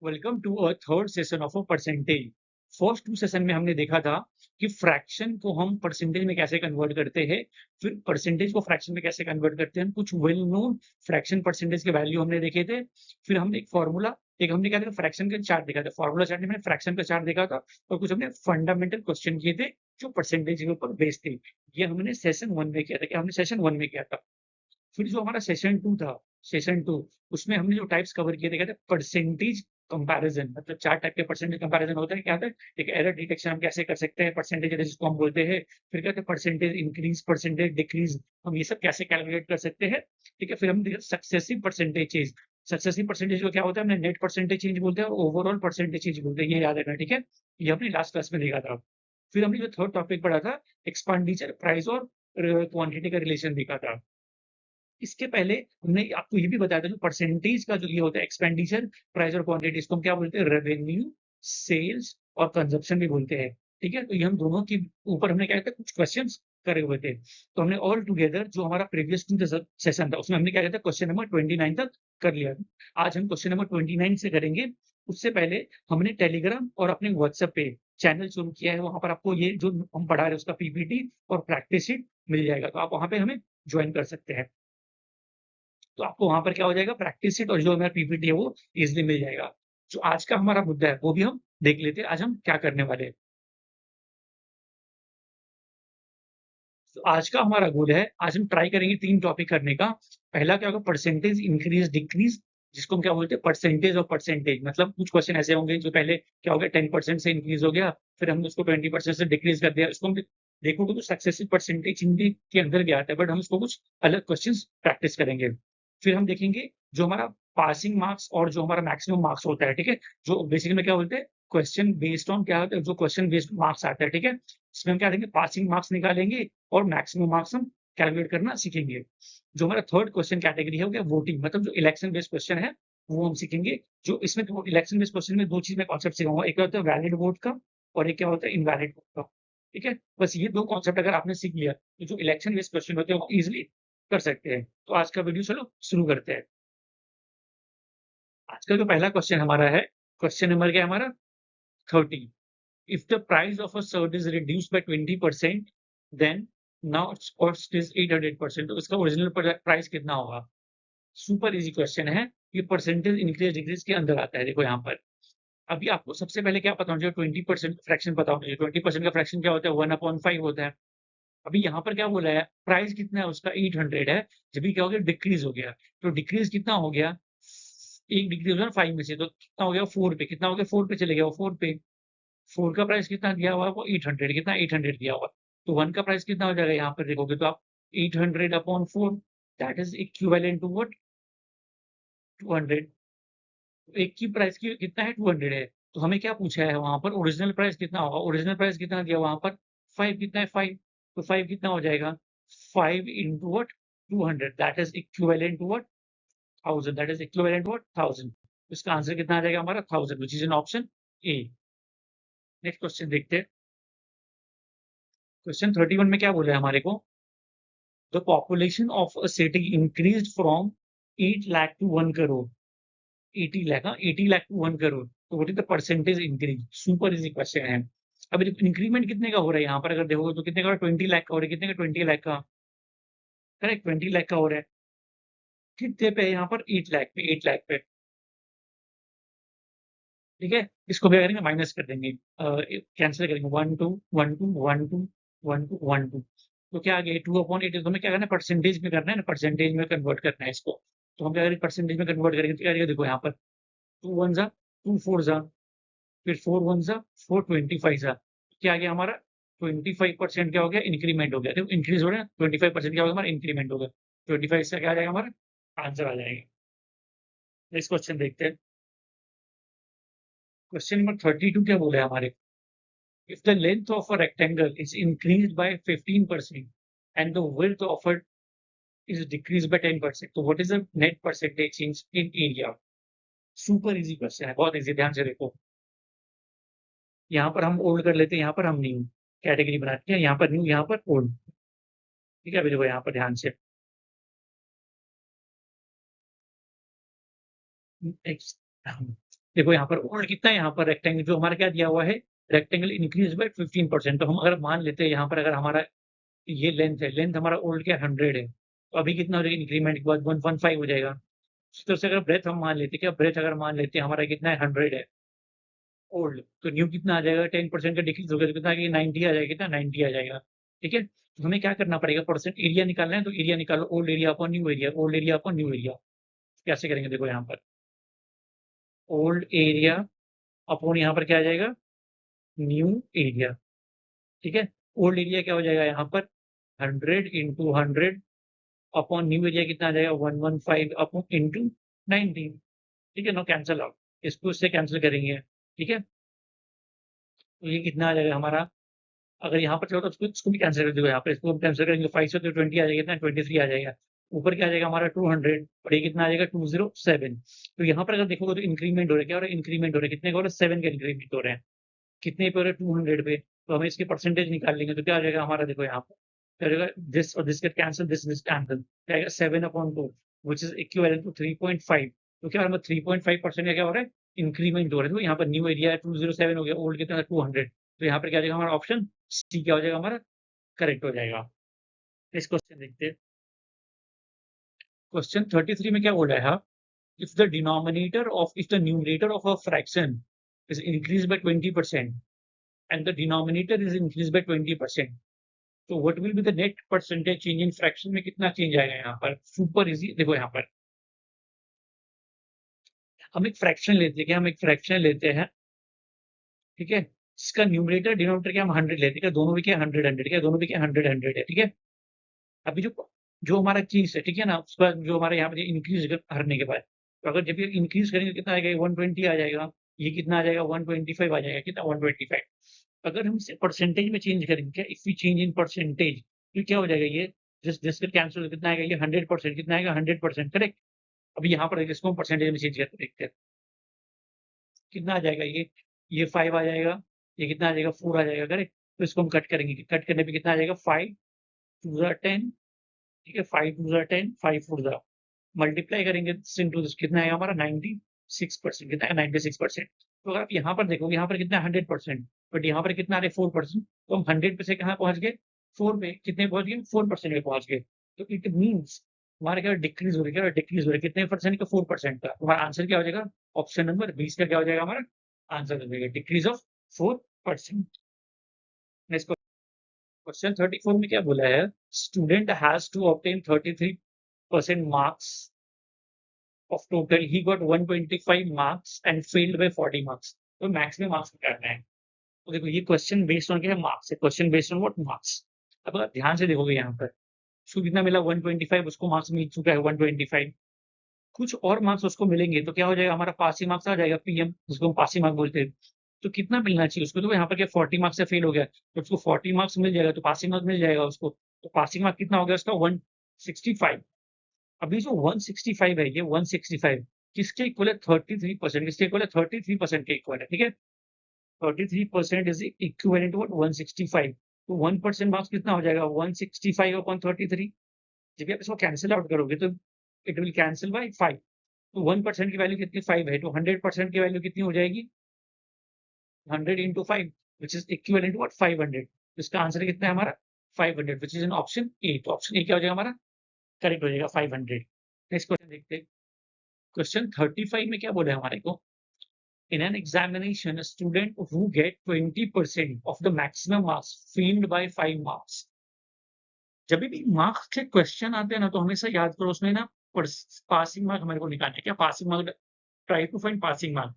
Welcome to a third session of a percentage. First two session में हमने देखा था कि फ्रैक्शन को हम परसेंटेज में कैसे कन्वर्ट करते हैं, फिर परसेंटेज को फ्रैक्शन में कैसे कन्वर्ट करते हैं। कुछ वेल नोन फ्रैक्शन परसेंटेज के वैल्यू हमने देखे थे। फिर हमने एक फॉर्मूला, एक हमने क्या देखा, फ्रैक्शन का चार्ट देखा था। फॉर्मूला चार्ट में हमने फ्रैक्शन का चार्ट देखा था और कुछ हमने फंडामेंटल क्वेश्चन किए थे जो परसेंटेज के ऊपर बेस्ड थे। ये हमने सेशन वन में किया था। क्या हमने सेशन वन में किया था? फिर जो हमारा सेशन 2 था, सेशन 2 उसमें हमने जो टाइप्स कवर किए थे, कहते हैं परसेंटेज कंपैरिज़न। मतलब 4 टाइप के परसेंटेज कंपैरिज़न होता है। क्या होता है? एक एरर डिटेक्शन हम कैसे कर सकते हैं, परसेंटेज एरर जिसको हम बोलते हैं। फिर कहते हैं परसेंटेज इंक्रीज़, परसेंटेज डिक्रीज़, हम ये सब कैसे कैलकुलेट कर सकते हैं, ठीक है? फिर हम देखा successive percentage change. Successive percentage को क्या होता है, हमने नेट परसेंटेज चेंज बोलते हैं और ओवरऑल परसेंटेज चेंज बोलते हैं। ये याद रखना, ठीक है? ये हमने लास्ट क्लास में देखा था। फिर हमने जो थर्ड टॉपिक पढ़ा था, एक्सपेंडिचर, प्राइस और क्वांटिटी का रिलेशन देखा था। इसके पहले हमने आपको ये भी बताया था, जो परसेंटेज का जो ये होता है एक्सपेंडिचर, प्राइस और क्वांटिटी, इसको हम क्या बोलते हैं? रेवेन्यू, सेल्स और कंजम्पशन भी बोलते हैं। ठीक है? तो ये हम दोनों के ऊपर हमने क्या किया था, कुछ क्वेश्चंस करे हुए थे। तो हमने ऑल टुगेदर जो हमारा प्रीवियस 2 सेशन था, उसमें हमने क्या किया था, क्वेश्चन नंबर 29 तक कर लिया था। आज हम क्वेश्चन नंबर 29 से करेंगे। उससे पहले हमने टेलीग्राम और अपने व्हाट्सएप पे चैनल शुरू किया है। वहाँ पर आपको ये जो हम पढ़ा रहे हैं उसका पीपीटी और प्रैक्टिस शीट मिल जाएगा। तो आप वहाँ पे हमें जॉइन कर सकते हैं। तो आपको वहाँ पर क्या हो जाएगा, प्रैक्टिस शीट और जो हमारा पीपीटी है वो ईज़िली मिल जाएगा। जो आज का हमारा मुद्दा है वो भी हम देख लेते हैं, आज हम क्या करने वाले हैं। तो आज का हमारा गोल है, आज हम ट्राई करेंगे 3 टॉपिक करने का। पहला क्या होगा, परसेंटेज इंक्रीज़ डिक्रीज़, जिसको हम क्या बोलते हैं, परसेंटेज ऑफ परसेंटेज। मतलब कुछ क्वेश्चन ऐसे होंगे जो पहले क्या हो गया, 10% से इंक्रीज़ हो गया, फिर हमने उसको 20% से डिक्रीज़ कर दिया। इसको हम देखोगे तो सक्सेसिव परसेंटेज हिंदी के अंदर भी आता है, बट हम इसको कुछ अलग क्वेश्चंस प्रैक्टिस करेंगे। फिर हम देखेंगे जो हमारा पासिंग मार्क्स और जो हमारा मैक्सिमम मार्क्स होता है, ठीक है? जो बेसिकली में क्या बोलते हैं, क्वेश्चन बेस्ड ऑन क्या होता है, जो क्वेश्चन बेस्ड मार्क्स आता है, ठीक है? इसमें हम क्या करेंगे, पासिंग मार्क्स निकालेंगे और मैक्सिमम मार्क्स हम कैलकुलेट करना सीखेंगे। जो हमारा थर्ड क्वेश्चन कैटेगरी है, हो गया वोटिंग, मतलब जो इलेक्शन बेस्ड क्वेश्चन है, वो हम सीखेंगे। जो इसमें तो इलेक्शन बेस्ड क्वेश्चन में 2 चीज़ मैं कॉन्सेप्ट सिखाऊँगा, एक क्या होता है वैलिड वोट का और एक क्या होता है इनवैलिड वोट का, ठीक है? बस ये 2 कॉन्सेप्ट अगर आपने सीख लिया, तो जो इलेक्शन बेस्ड क्वेश्चन होते हैं, वो ईज़िली कर सकते हैं। तो आज का वीडियो चलो शुरू करते हैं। आज का जो पहला क्वेश्चन हमारा है, क्वेश्चन नंबर क्या है हमारा? 30। If the price of a shirt is reduced by 20%, then now its cost is 800%। तो इसका ओरिजिनल प्राइस कितना होगा? सुपर ईज़ी क्वेश्चन है। ये परसेंटेज इंक्रीज़ डिक्रीज़ के अंदर आता है, देखो यहाँ पर। अभी आपको सबसे पहले क्या पता होना चाहिए, 20% फ्रैक्शन पता होना चाहिए। 20% का फ्रैक्शन क्या होता है? 1/5 होता है। अभी यहाँ पर क्या बोला है, प्राइस कितना है उसका? 800 है। जब भी क्या हो गया, डिक्रीज़ हो गया। तो डिक्रीज़ कितना हो गया? 1 डिक्रीज़ हो गया ना 5 में से, तो कितना हो गया? 4 पे। कितना हो गया? 4 पे चले गया वो, 4 पे। 4 का प्राइस कितना दिया हुआ है? वो 800, कितना? 800 दिया हुआ है। तो 1 का प्राइस कितना हो जाएगा, यहाँ पर देखोगे तो आप 800 upon 4, that is equivalent to what? 200। तो एक की प्राइस की कितना है? 200 है। तो हमें क्या पूछा है वहाँ पर, ओरिजिनल प्राइस कितना होगा? ओरिजिनल प्राइस कितना दिया वहाँ पर? 5, कितना है? 5। तो 5 कितना हो जाएगा? 5 into what? 200, that is equivalent to what? 1000, that is equivalent to what? 1000। इसका आंसर कितना आ जाएगा हमारा? 1000, which is in option A. Next question देखते हैं। क्वेश्चन 31 में क्या बोला है हमारे को? The population of a city increased from 8 lakh to 1 crore. 80 lakh, हाँ, 80 lakh to 1 crore. तो what is the percentage increase? Super easy question है। अब देखो इंक्रीमेंट कितने का हो रहा है यहाँ पर, अगर देखोगे तो कितने का? 20 लाख का हो रहा है। कितने का? 20 लाख का। करेक्ट, 20 लाख का हो रहा है। कितने पे है यहाँ पर? 8 लाख पे, 8 लाख पे। ठीक है? इसको क्या करेंगे, माइनस कर देंगे। कैंसिल करेंगे। 1 2 1 2 1 2 1 2 1 2। तो क्या आ गया? 2/8। तो हमें क्या करना है, परसेंटेज में करना है ना, परसेंटेज में कन्वर्ट करना है इसको। तो हम क्या करेंगे, परसेंटेज में कन्वर्ट करेंगे, तो क्या आएगा देखो यहाँ पर, 2 1 जा, 2 4 जा, फिर 4 1 जा, 4 25 जा। क्या आ गया हमारा? 25% क्या हो गया? इंक्रीमेंट हो गया। देखो इंक्रीज़ हो रहा है, 25% क्या हो गया हमारा? इंक्रीमेंट हो गया। 25 से क्या आ जाएगा हमारा? आंसर आ जाएगा। नेक्स्ट क्वेश्चन देखते हैं। क्वेश्चन नंबर 32 क्या बोला है हमारे? If the length of a rectangle is increased by 15% and the width of it is decreased by 10%, तो what is the net percentage change in area? Super easy question है, बहुत easy, ध्यान से देखो। यहाँ पर हम ओल्ड कर लेते हैं, यहाँ पर हम न्यू कैटेगरी बनाते हैं, यहाँ पर न्यू, यहाँ पर ओल्ड। ठीक है, अभी देखो यहाँ पर ध्यान से। नेक्स्ट, देखो यहाँ पर ओल्ड कितना है, यहाँ पर रेक्टेंगल जो हमारा क्या दिया हुआ है, रेक्टेंगल इंक्रीज बाय 15%। तो हम अगर मान लेते हैं यहाँ पर अगर हमारा ये लेंथ है, लेंथ हमारा ओल्ड क्या 100 है, तो अभी कितना हो जाएगा इंक्रीमेंट के बाद 115 हो जाएगा। इस तरह से अगर ब्रेथ हम मान लेते हैं, क्या ब्रेथ अगर मान लेते हैं हमारा कितना है 100 है ओल्ड, तो न्यू कितना आ जाएगा, 10% का डिक्रीज हो गया तो कितना आ गया 90 आ जाएगा, कितना 90 आ जाएगा। ठीक है, तो हमें क्या करना पड़ेगा, परसेंट एरिया निकालना है, तो एरिया निकालो old area upon new area, old area upon new area. कैसे करेंगे देखो यहाँ पर, ओल्ड एरिया अपॉन यहाँ पर क्या आ जाएगा, न्यू एरिया। ठीक है, ओल्ड एरिया क्या हो जाएगा यहाँ पर 100 इंटू 100 अपॉन न्यू एरिया कितना आ जाएगा 115 अपॉन इंटू 90। ठीक है, नो कैंसल आउट, इसको इससे कैंसिल करेंगे। ठीक है, तो ये कितना आ जाएगा हमारा, अगर यहाँ पर चलो तो इसको भी कैंसिल कर दो, यहाँ पर इसको हम कैंसिल करेंगे 5 से, तो 20 आ जाएगा, कितना 23 आ जाएगा। ऊपर क्या आ जाएगा हमारा 200 और ये कितना आ जाएगा 207। तो यहाँ पर अगर देखोगे तो इंक्रीमेंट हो रहा है, क्या हो रहा है इंक्रीमेंट हो रहा है, कितने का हो रहा है 7 का इंक्रीमेंट हो रहे हैं। कितने पे हो रहा है 200 पे, तो हमें इसके परसेंटेज निकाल लेंगे, तो क्या आ जाएगा हमारा, देखो यहाँ पर क्या हो जाएगा, दिस और this get cancel, this cancel, क्या आएगा 7/2 व्हिच इज इक्विवेलेंट टू 3.5। तो क्या हमारा 3.5% का क्या हो रहा है इंक्रीमेंट हो रहा है। तो यहाँ पर न्यू एरिया 207 हो गया, ओल्ड कितना 200, तो यहाँ पर क्या आ जाएगा हमारा ऑप्शन सी क्या हो जाएगा हमारा करेक्ट हो जाएगा। नेक्स्ट क्वेश्चन देखते हैं। क्वेश्चन 33 में क्या बोल रहा है, if the denominator of if the numerator of a fraction is increase by 20% and the denominator is increase by 20%, तो what will be the net percentage change in fraction में कितना चेंज आएगा यहाँ पर, सुपर इजी। देखो यहाँ पर हम एक फ्रैक्शन लेते हैं, क्या हम एक फ्रैक्शन लेते हैं, ठीक है, इसका न्यूमरेटर डिनोमिनेटर क्या हम 100 लेते हैं, क्या दोनों भी क्या 100 क्या दोनों भी क्या 100 है। ठीक है, अभी जो जो हमारा चीज़ है, ठीक है ना, उसका जो हमारे यहाँ पे इंक्रीज़ करने के बाद, तो अगर जब ये इंक्रीज़ करेंगे कितना आएगा 120 आ जाएगा, ये कितना आ जाएगा 125 आ जाएगा, कितना 125। अगर हम इसे परसेंटेज में चेंज करेंगे, क्या if we change in percentage, तो क्या हो जाएगा ये जिसका कैंसल कितना आएगा ये 100%, कितना आएगा 100% करेक्ट। अभी यहाँ पर इसको हम परसेंटेज में चेंज करके देखते हैं, कितना आ जाएगा ये 5 आ जाएगा, ये कितना आ जाएगा 4 आ जाएगा करेक्ट। तो इसको हम कट करेंगे, कट करने पे कितना आ जाएगा 5 2 ज़ा 10, ठीक है, 5 2 ज़ा 10 5 4 ज़ा मल्टीप्लाई करेंगे दिस इंटू दिस, कितना आएगा हमारा 96%, कितना है 96%। तो अगर आप यहाँ पर देखोगे यहाँ पर कितना है 100%, बट यहाँ पर कितना आ रहा है 4%, तो हम 100 पे से कहाँ पहुँच गए 4 पे, कितने पहुँच गए 4% पे पहुँच गए। तो इट मीन्स हमारा क्या डिक्रीज हो रहा है, क्या डिक्रीज हो रहा है, कितने परसेंट का 4% का। तो हमारा आंसर क्या हो जाएगा, ऑप्शन नंबर 20 का क्या हो जाएगा हमारा आंसर हो जाएगा, डिक्रीज ऑफ 4%। नेक्स्ट क्वेश्चन 34 में क्या बोला है, student has to obtain 33% marks of total he got 125 marks and failed by 40 marks। तो मैथ्स में मार्क्स निकालना है। तो देखो ये क्वेश्चन बेस्ड ऑन क्या है, मार्क्स है, question based on what marks. अब अगर ध्यान से देखोगे यहाँ पर उसको कितना मिला 125, उसको मार्क्स मिल चुका है 125, कुछ और मार्क्स उसको मिलेंगे तो क्या हो जाएगा हमारा पासिंग मार्क्स आ जाएगा, पीएम जिसको हम पासिंग मार्क्स बोलते हैं। तो कितना मिलना चाहिए उसको, तो यहाँ पर क्या 40 मार्क्स से फेल हो गया, तो उसको 40 मार्क्स मिल जाएगा, तो पासिंग मार्क्स मिल जाएगा उसको। तो पासिंग मार्क्स कितना हो गया उसका 165। अभी जो 165 है, ये 165 किसके इक्वल है 33%, किसके इक्वल है 33% के इक्वल है। ठीक है, 33% इज इक्विवेलेंट टू व्हाट 165। तो 1% मार्क्स कितना हो जाएगा 165 अपॉन 33। जब आप इसको कैंसिल आउट करोगे तो इट विल कैंसिल बाय 5। तो 1% की वैल्यू कितनी 5 है, तो 100% की वैल्यू कितनी हो जाएगी 100 into 5 which is equivalent to what 500। इसका आंसर कितना है हमारा 500 विच इज इन ऑप्शन ए। तो ऑप्शन ए क्या हो जाएगा हमारा करेक्ट हो जाएगा 500। नेक्स्ट क्वेश्चन देखते हैं। क्वेश्चन 35 में क्या बोला है हमारे को, in an examination a student who get 20% of the maximum marks failed by 5 marks। जब भी मार्क्स के क्वेश्चन आते हैं ना तो हमेशा याद करो उसमें ना पासिंग मार्क हमारे को निकालना है, क्या passing mark, try to find passing mark.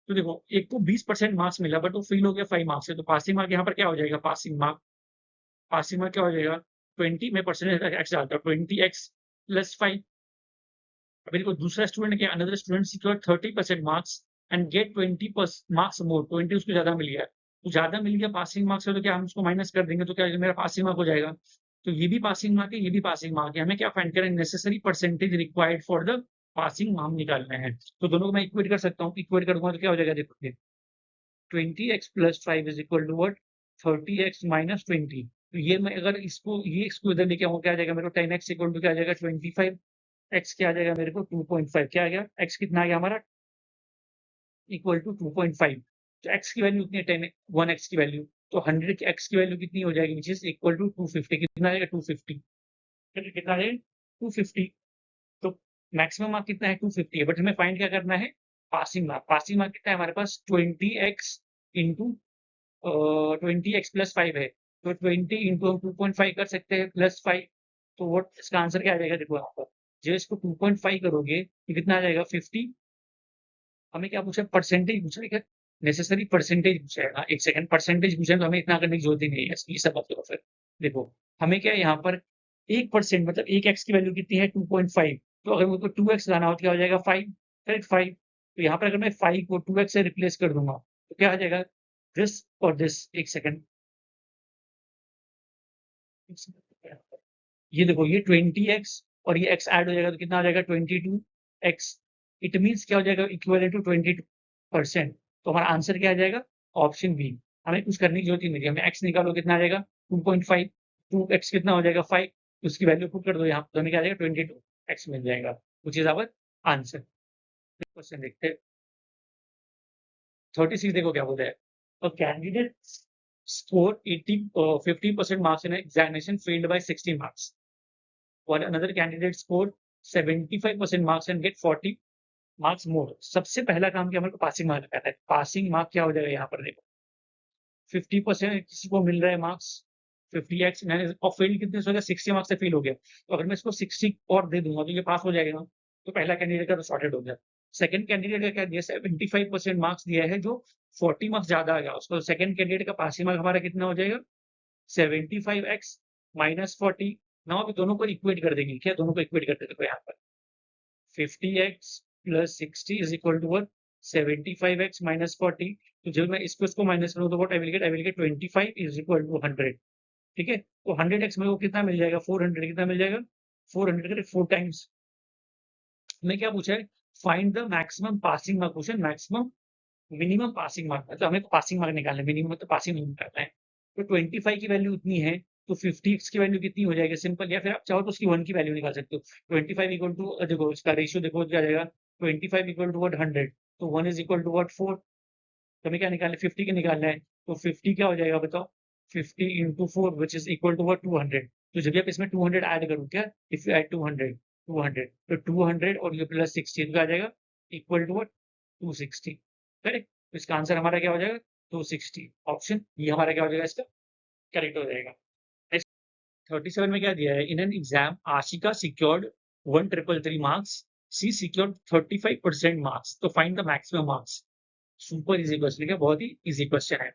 तो देखो एक को 20% मार्क्स मिला बट वो फेल हो गया 5 मार्क्स से, तो पासिंग मार्क यहाँ पर क्या हो जाएगा पासिंग मार्क, पासिंग मार्क क्या हो जाएगा 20 में परसेंटेज एक्स डालता हूँ 20x प्लस 5। अभी देखो दूसरा स्टूडेंट क्या, another student secured 30% marks and get 20 marks more, 20 उसको ज्यादा मिल गया, तो ज्यादा मिल गया पासिंग मार्क्स है, तो क्या हम उसको माइनस कर देंगे, तो क्या मेरा पासिंग मार्क हो जाएगा। तो ये भी पासिंग मार्क है, ये भी पासिंग मार्क है, हमें क्या फाइंड करें necessary percentage required for the passing mark निकालना है। तो दोनों को मैं इक्वेट कर सकता हूँ, इक्वेट करूंगा तो क्या हो जाएगा देखो 20x plus 5 is equal to what 30x minus 20। तो ये मैं अगर इसको इधर लेके आऊँ क्या आ जाएगा मेरे को 10x इक्वल टू क्या आ जाएगा 25। एक्स क्या आ जाएगा मेरे को 2.5, क्या आ गया एक्स कितना आ गया हमारा इक्वल टू 2.5, तो x की वैल्यू कितनी है 10, 1x की वैल्यू, तो 100 की x की वैल्यू कितनी हो जाएगी, विच इज इक्वल टू 250, कितना आएगा 250, कितना है 250। तो मैक्सिमम मार्क कितना है 250 है, बट हमें फाइंड क्या करना है, पासिंग मार्क। पासिंग मार्क कितना है हमारे पास 20x इंटू 20x प्लस 5 है, तो 20 इंटू हम 2.5 कर सकते हैं प्लस 5, तो वो इसका आंसर क्या आ जाएगा, देखो यहाँ पर जो इसको 2.5 करोगे तो कितना आ जाएगा 50। हमें क्या पूछा, परसेंटेज पूछा है क्या, नेसेसरी परसेंटेज पूछा है। हाँ, एक सेकंड, परसेंटेज पूछा है तो हमें इतना करने की जरूरत ही नहीं है, ये सब अब फिर देखो हमें क्या है यहाँ पर 1% मतलब एक एक्स की वैल्यू कितनी है 2.5, तो अगर मुझको 2x लाना हो तो क्या हो जाएगा 5, करेक्ट 5। तो यहाँ पर अगर मैं 5 को 2x से रिप्लेस कर दूंगा तो क्या आ जाएगा दिस और दिस, एक सेकंड, ये देखो ये 20x और ये x ऐड हो जाएगा तो कितना आ जाएगा 22x, इट मीन्स क्या हो जाएगा इक्विवेलेंट टू 22%। तो हमारा आंसर क्या आ जाएगा, ऑप्शन बी। हमें कुछ करने की जरूरत ही नहीं है, हमें x निकालो कितना आ जाएगा 2.5, 2x कितना हो जाएगा 5, उसकी वैल्यू पुट कर दो यहाँ तो हमें क्या आ जाएगा 22x मिल जाएगा, which is our answer. Question देखते हैं 36, देखो क्या बोल रहा है, a candidate score 80 50% marks in examination failed by 60 marks, while another candidate scored 75% marks and get 40 marks more. सबसे पहला काम क्या हमारे को पासिंग मार्क लगाना है। पासिंग मार्क क्या हो जाएगा यहाँ पर देखो 50% किसी को मिल रहा है मार्क्स 50x और फेल कितने से हो गया 60 मार्क्स से फेल हो गया, तो अगर मैं इसको 60 और दे दूंगा तो ये पास हो जाएगा, तो पहला कैंडिडेट का तो सॉर्टेड हो गया। सेकंड कैंडिडेट का क्या दिया 75% मार्क्स दिया है, जो 40 मार्क्स ज्यादा आ गया उसको, सेकंड कैंडिडेट का पासिंग मार्क हमारा कितना हो जाएगा 75x माइनस 40। नाउ अभी दोनों को इक्वेट कर देंगे, क्या दोनों को इक्वेट कर देते यहाँ पर 50x plus 60 is equal to what 75x minus 40, तो जब मैं इसको माइनस करूँ तो what I will get 25 is equal to 100, ठीक है। तो 100x मेरे को कितना मिल जाएगा 400, कितना मिल जाएगा 400 4 टाइम्स। हमें क्या पूछा है, find the maximum passing mark, question maximum minimum passing mark, मतलब हमें पासिंग मार्क निकालना है, मिनिमम मतलब पासिंग नहीं निकालना है। तो 25 की वैल्यू उतनी है, तो 50x की वैल्यू कितनी हो जाएगी सिंपल, या फिर आप चाहो तो उसकी 1 की वैल्यू निकाल सकते हो। 25 इक्वल टू देखो इसका रेशियो देखो क्या आ जाएगा 25 इक्वल टू व्हाट 100, तो 1 इज इक्वल टू व्हाट 4। तो हमें क्या निकालना है 50 का निकालना है, तो 50 क्या हो जाएगा बताओ 50 into 4 which is equal to what 200। तो जब भी आप इसमें 200 ऐड करो क्या, इफ यू ऐड 200 तो 200 और ये प्लस 60 का आ जाएगा इक्वल टू व्हाट 260, करेक्ट। तो इसका आंसर हमारा क्या हो जाएगा 260, ऑप्शन ये हमारा क्या हो जाएगा इसका करेक्ट हो जाएगा। नेक्स्ट 37 में क्या दिया है, in an exam Ashika secured 1333 marks, she secured 35% marks, तो find the maximum marks. Super easy question है, बहुत ही इजी क्वेश्चन है,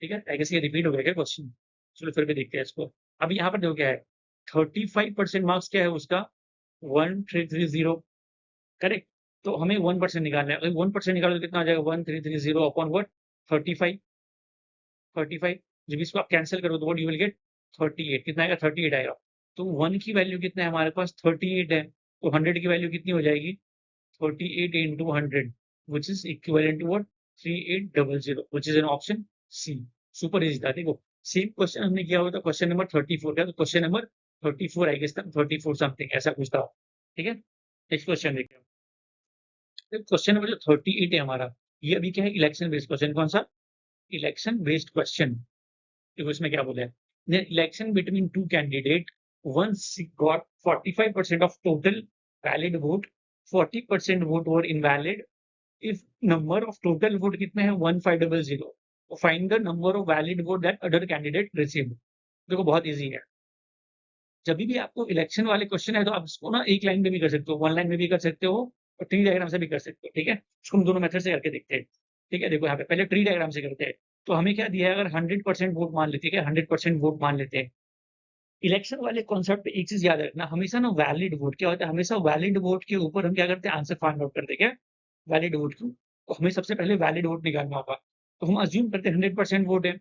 ठीक है। आई गेस ये रिपीट हो गया क्या क्वेश्चन, चलो फिर भी देखते हैं इसको। अभी यहाँ पर देखो क्या है 35% मार्क्स क्या है उसका 1330, करेक्ट। तो हमें 1% निकालना है, अगर 1% निकालो तो कितना आ जाएगा 1330 अपॉन व्हाट 35, 35 जब इसको आप कैंसिल करो तो व्हाट यू विल गेट 38, कितना आएगा 38 आएगा। तो 1 की वैल्यू कितना है हमारे पास 38 है, तो 100 की वैल्यू कितनी हो जाएगी 38 into 100 which is equivalent to what 3800 which is an option C। Super easy था, देखो सेम क्वेश्चन हमने किया हुआ था क्वेश्चन नंबर 34 का, तो क्वेश्चन नंबर 34 आई गेस था 34 समथिंग ऐसा कुछ था, ठीक है। नेक्स्ट क्वेश्चन देखते हैं, क्वेश्चन नंबर जो 38 है हमारा, ये अभी क्या है इलेक्शन बेस्ड क्वेश्चन, कौन सा इलेक्शन बेस्ड क्वेश्चन। देखो इसमें क्या बोला है, election between two candidate one got 45% of total valid vote, 40% vote were invalid, if number of total vote कितने हैं 1500, तो find the number of valid vote that other candidate received। देखो बहुत इजी है, जब भी आपको इलेक्शन वाले क्वेश्चन है तो आप इसको ना एक लाइन में भी कर सकते हो, वन लाइन में भी कर सकते हो और ट्री डायग्राम से भी कर सकते हो, ठीक है। इसको हम दोनों मेथड से करके देखते हैं, ठीक है। देखो यहाँ पे पहले ट्री डायग्राम से करते हैं, तो हमें क्या दिया है अगर 100% वोट मान लेते हैं, 100% वोट मान लेते हैं, इलेक्शन वाले कॉन्सेप्ट पे एक चीज याद रखना हमेशा ना, वैलिड वोट क्या होता है, हमेशा वैलिड वोट के ऊपर हम क्या करते हैं आंसर फाइंड आउट करते हैं, क्या वैलिड वोट क्यों, तो हमें सबसे पहले वैलिड वोट निकालना होगा। तो हम अज्यूम करते हैं 100% वोट है,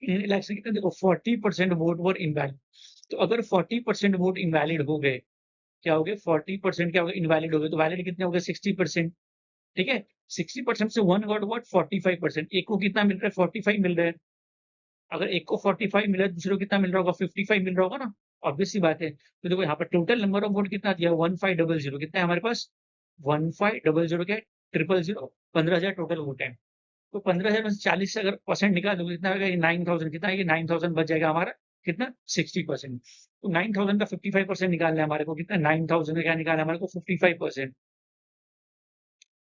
इन इलेक्शन कितने देखो 40% वोट वर इनवैलिड, तो अगर 40% वोट इनवैलिड हो गए, क्या हो गए 40% क्या हो गए इनवैलिड हो गए, तो वैलिड कितने हो गए 60%, ठीक है। 60% से वन गॉट व्हाट 45%, एक को कितना मिल रहा है 45 मिल रहा है, अगर एक को 45 मिला है दूसरे को कितना मिल रहा होगा 55 मिल रहा होगा ना, ऑब्वियस सी बात है। तो देखो यहाँ पर टोटल नंबर ऑफ वोट कितना दिया 1500, कितना है हमारे पास 1500 क्या है 000 15,000 टोटल वोट है। तो 15,000 में से 40 से अगर परसेंट निकाल दोगे कितना आएगा? ये 9,000 कितना है? ये 9,000 बच जाएगा हमारा कितना? 60%। तो 9,000 का 55% निकालना है हमारे को कितना? 9,000 का क्या निकालना है हमारे को? 55%।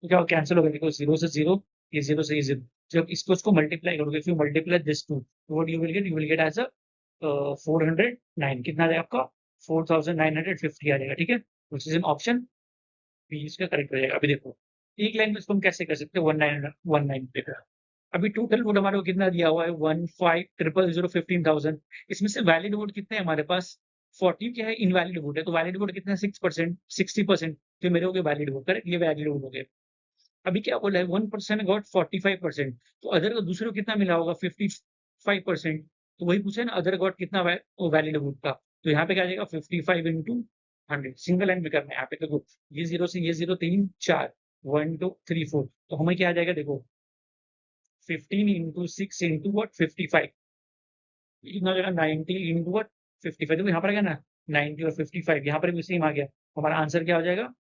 तो क्या कैंसिल हो गया? देखो 0 से 0, ये 0 से ये 0। जब इसको इसको मल्टीप्लाई करोगे, if you multiply this two, what you will get? You will get as 409 कितना आ जाएगा आपका? 4,950 आ जाएगा, ठीक है? Which is an option B इसका करेक्ट हो जाएगा। अभी देखो, एक लाइन में इसको हम कैसे कर सकते हैं? 1919 देखो। अभी टोटल वोट हमारे को कितना दिया हुआ है? 15,000 इसमें से वैलिड वोट कितने हैं हमारे पास? 40 क्या है? इनवैलिड वोट है। तो वैलिड वोट कितना है? 6%, 60%। तो मेरे हो गए वैलिड वोट, करेक्ट? ये वैलिड वोट हो गए। अभी क्या बोला है? 1% गॉट 45%। तो अदर को दूसरे को कितना मिला होगा? 55%। तो वही पूछा है ना, अदर गॉट कितना वैलिड वोट का। तो यहाँ पे क्या आ जाएगा? 55 इंटू 100। सिंगल लाइन में करना है यहाँ पे। देखो ये 0 से ये 0, 3 4, 1 2 3 4। तो हमें क्या आ जाएगा? देखो 15 इंटू 6 इंटू व्हाट? 55। कितना हो जाएगा? 90 इंटू व्हाट? 55। देखो यहाँ पर क्या ना, 90 और 55 यहाँ पर भी सेम आ गया। हमारा आंसर क्या हो जाएगा?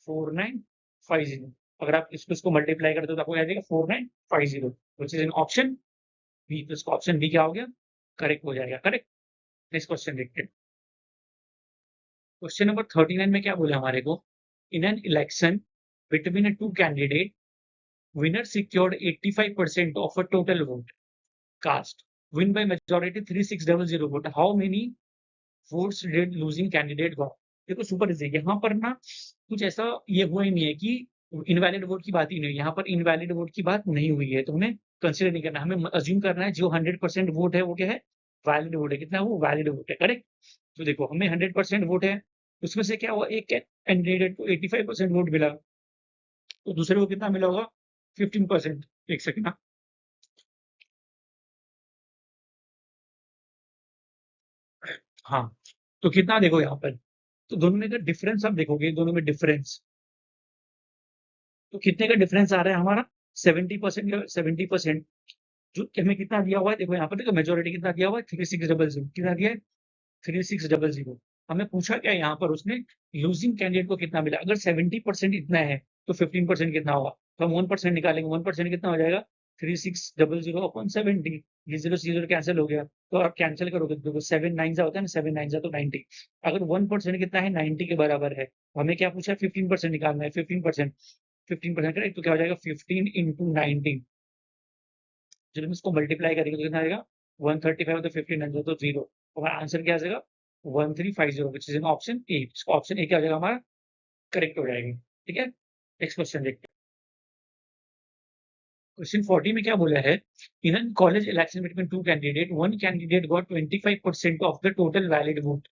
4950। अगर आप इसको मल्टीप्लाई करते हो तो आपको क्या आ जाएगा? 4950, which is in option B. तो इसका ऑप्शन बी क्या हो गया? करेक्ट हो जाएगा, करेक्ट। नेक्स्ट क्वेश्चन देखते हैं। क्वेश्चन नंबर 39 में क्या बोला हमारे को? In an election between a two candidate, winner secured 85% of a total vote cast, win by majority 3600 vote. How many votes did losing candidate got? देखो सुपर इजी। यहाँ पर ना कुछ ऐसा ये हुआ ही नहीं है कि इनवैलिड वोट की बात ही नहीं है। यहाँ पर इनवैलिड वोट की बात नहीं हुई है, तो हमें कंसिडर नहीं करना। हमें अज्यूम करना है जो 100% वोट है वो क्या है? वैलिड वोट है। कितना है वो? वैलिड वोट है, करेक्ट। तो देखो हमें 100% वोट है, उसमें से क्या हुआ? एक कैंडिडेट को 85% वोट मिला, तो दूसरे को कितना मिला होगा? 15%। एक सेकंड ना। हाँ, तो कितना देखो यहाँ पर, तो दोनों में का डिफरेंस आप देखोगे, दोनों में डिफरेंस तो कितने का डिफरेंस आ रहा है हमारा? 70% या 70%। जो हमें कितना दिया हुआ है? देखो यहाँ पर देखो मेजोरिटी कितना दिया हुआ है? 3600। कितना दिया है? 3600। हमें पूछा क्या है यहाँ पर उसने? लूजिंग कैंडिडेट को कितना मिला। अगर 70% इतना है तो 15% कितना होगा? तो हम 1% निकालेंगे। 1% कितना हो जाएगा? 3600 अपॉन 70। ये 0 से 0 कैंसिल हो गया। तो आप कैंसिल करोगे तो देखो 7 9 होता है ना, 7 9 तो 90। अगर 1% कितना है? 90 के बराबर है। तो हमें क्या पूछा है? 15% निकालना है। 15%, 15% करेक्ट। तो क्या हो जाएगा? 15 इंटू 90। जब हम इसको मल्टीप्लाई करेंगे तो कितना आएगा? 135 तो 1500 तो 0। हमारा आंसर क्या आ जाएगा? 1350, व्हिच इज इन ऑप्शन ए। इसका ऑप्शन ए क्या हो जाएगा हमारा? करेक्ट हो जाएगा, ठीक है। नेक्स्ट क्वेश्चन देखते हैं। क्वेश्चन 40 में क्या बोला है? In N college election between two candidate, one candidate got 25% of the total valid vote.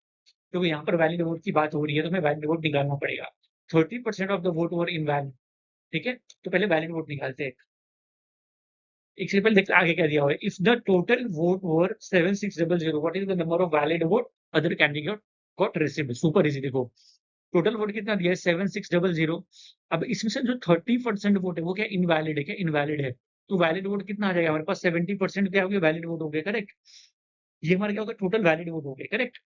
तो यहाँ पर वैलिड वोट की बात हो रही है, तो हमें वैलिड वोट निकालना पड़ेगा। 30% of the vote were invalid, ठीक है। तो पहले वैलिड वोट निकालते हैं। एक से पहले देखते आगे क्या दिया हुआ है। If the total vote were 7600, what is the number of valid vote other candidate got received? Super easy. देखो टोटल वोट कितना दिया है? 7600। अब इसमें से जो 30% वोट है वो क्या? इनवैलिड है। क्या इनवैलिड है? तो वैलिड वोट कितना आ जाएगा हमारे पास? 70% क्या हो गया? वैलिड वोट हो गया, करेक्ट। ये हमारे क्या हो गया? टोटल वैलिड वोट हो गया, करेक्ट।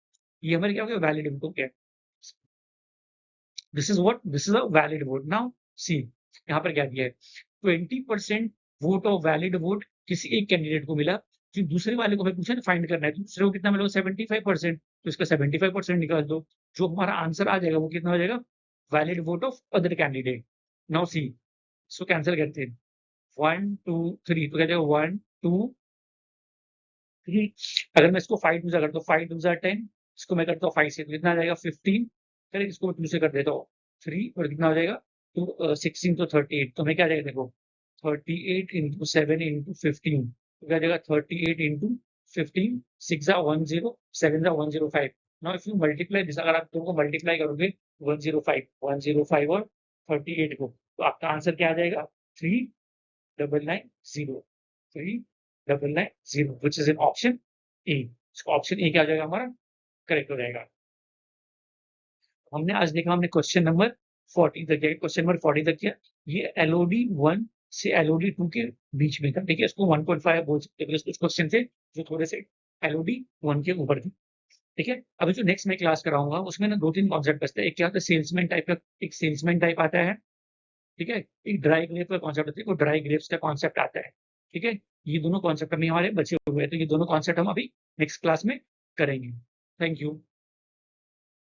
ये हमारे क्या हो गया? वैलिड वोट हो गया। This is what? This is a valid vote. Now see यहाँ पर क्या दिया है? 20% वोट ऑफ वैलिड वोट किसी एक कैंडिडेट को मिला, जो दूसरे वाले को हमें पूछा ना फाइंड करना है, तो दूसरे को कितना मिला? 75%। तो इसका 75% निकाल दो। जो हमारा आंसर आ जाएगा वो कितना हो जाएगा? Valid vote of other candidate. Now see इसको कैंसिल करते हैं। 1 2 3 तो क्या जाएगा? 1 2 3। अगर मैं इसको 5 2 से करता हूँ, 5 2 जा 10, इसको मैं करता हूँ 5 से, तो कितना आ जाएगा? 15। फिर इसको 2 से कर देता हूँ 3, और कितना हो जाएगा? 16 तो 38। तो हमें क्या आ जाएगा? देखो 38 इंटू 7 इंटू 15, तो क्या आ जाएगा? 38 इंटू 15, 6 जा 10, 7 जा 105। Now if you multiply this, अगर आप दोनों को मल्टीप्लाई करोगे 105 और 38 को, तो आपका आंसर क्या आ जाएगा? 3990, 3990, व्हिच इज इन ऑप्शन ए। इसका ऑप्शन ए क्या हो जाएगा हमारा? करेक्ट हो जाएगा। हमने आज देखा, हमने क्वेश्चन नंबर 40 तक किया। क्वेश्चन नंबर 40 तक किया। ये एलओडी 1 से एलओडी 2 के बीच में था, ठीक है। इसको 1.5 बोल सकते हैं, कुछ क्वेश्चन थे जो थोड़े से एलओडी 1 के ऊपर थे, ठीक है। अभी जो नेक्स्ट मैं क्लास कराऊंगा उसमें ना 2-3 कॉन्सेप्ट बचते हैं। एक क्या होता है? सेल्समैन टाइप का, एक सेल्समैन टाइप आता है, ठीक है? एक ड्राई ग्रेप का कॉन्सेप्ट होता है, वो ड्राई ग्रेप्स का कॉन्सेप्ट आता है, ठीक है? ये दोनों कॉन्सेप्ट अभी हमारे बचे हुए हैं, तो ये दोनों कॉन्सेप्ट हम अभी नेक्स्ट क्लास में करेंगे। Thank you.